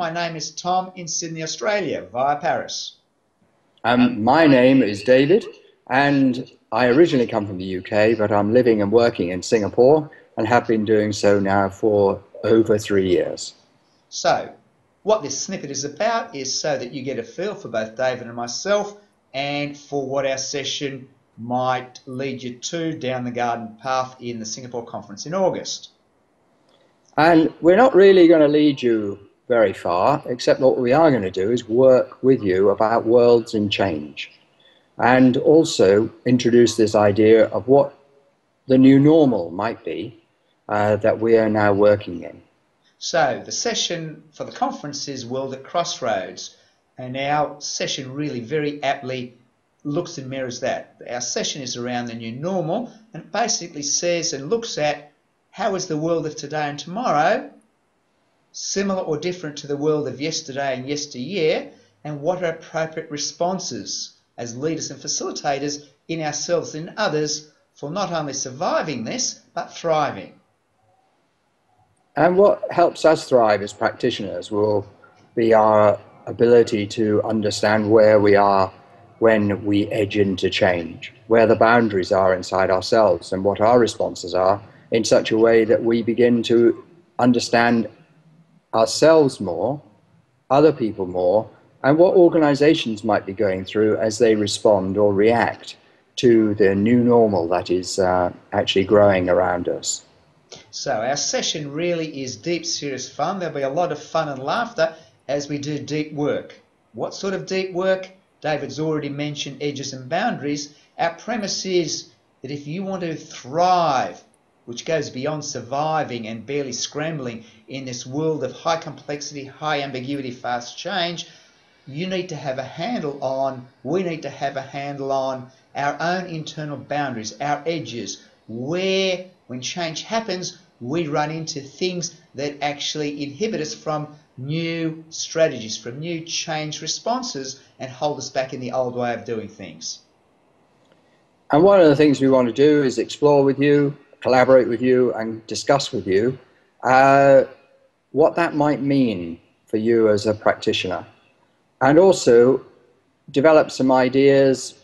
My name is Tom in Sydney, Australia, via Paris. My name is David, and I originally come from the UK, but I'm living and working in Singapore and have been doing so now for over 3 years. So, what this snippet is about is so that you get a feel for both David and myself and for what our session might lead you to down the garden path in the Singapore conference in August. And we're not really going to lead you very far, except what we are going to do is work with you about worlds in change, and also introduce this idea of what the new normal might be that we are now working in. So the session for the conference is World at Crossroads, and our session really very aptly looks and mirrors that. Our session is around the new normal, and it basically says and looks at how is the world of today and tomorrow similar or different to the world of yesterday and yesteryear, and what are appropriate responses as leaders and facilitators in ourselves and others for not only surviving this, but thriving. And what helps us thrive as practitioners will be our ability to understand where we are when we edge into change, where the boundaries are inside ourselves and what our responses are, in such a way that we begin to understand ourselves more, other people more, and what organizations might be going through as they respond or react to the new normal that is actually growing around us. So our session really is deep, serious fun. There'll be a lot of fun and laughter as we do deep work. What sort of deep work? David's already mentioned edges and boundaries. Our premise is that if you want to thrive, which goes beyond surviving and barely scrambling in this world of high complexity, high ambiguity, fast change, you need to have a handle on, we need to have a handle on our own internal boundaries, our edges, where, when change happens, we run into things that actually inhibit us from new strategies, from new change responses, and hold us back in the old way of doing things. And one of the things we want to do is explore with you, collaborate with you, and discuss with you what that might mean for you as a practitioner, and also develop some ideas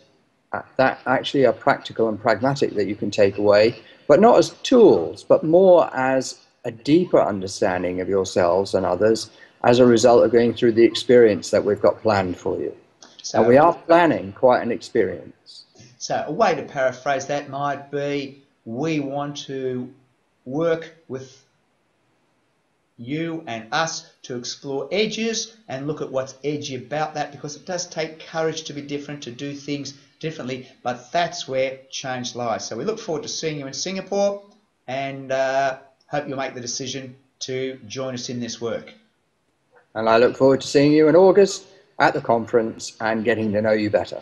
that actually are practical and pragmatic that you can take away, but not as tools, but more as a deeper understanding of yourselves and others as a result of going through the experience that we've got planned for you. So, and we are planning quite an experience. So a way to paraphrase that might be, we want to work with you and us to explore edges and look at what's edgy about that, because it does take courage to be different, to do things differently, but that's where change lies. So we look forward to seeing you in Singapore, and hope you'll make the decision to join us in this work. And I look forward to seeing you in August at the conference and getting to know you better.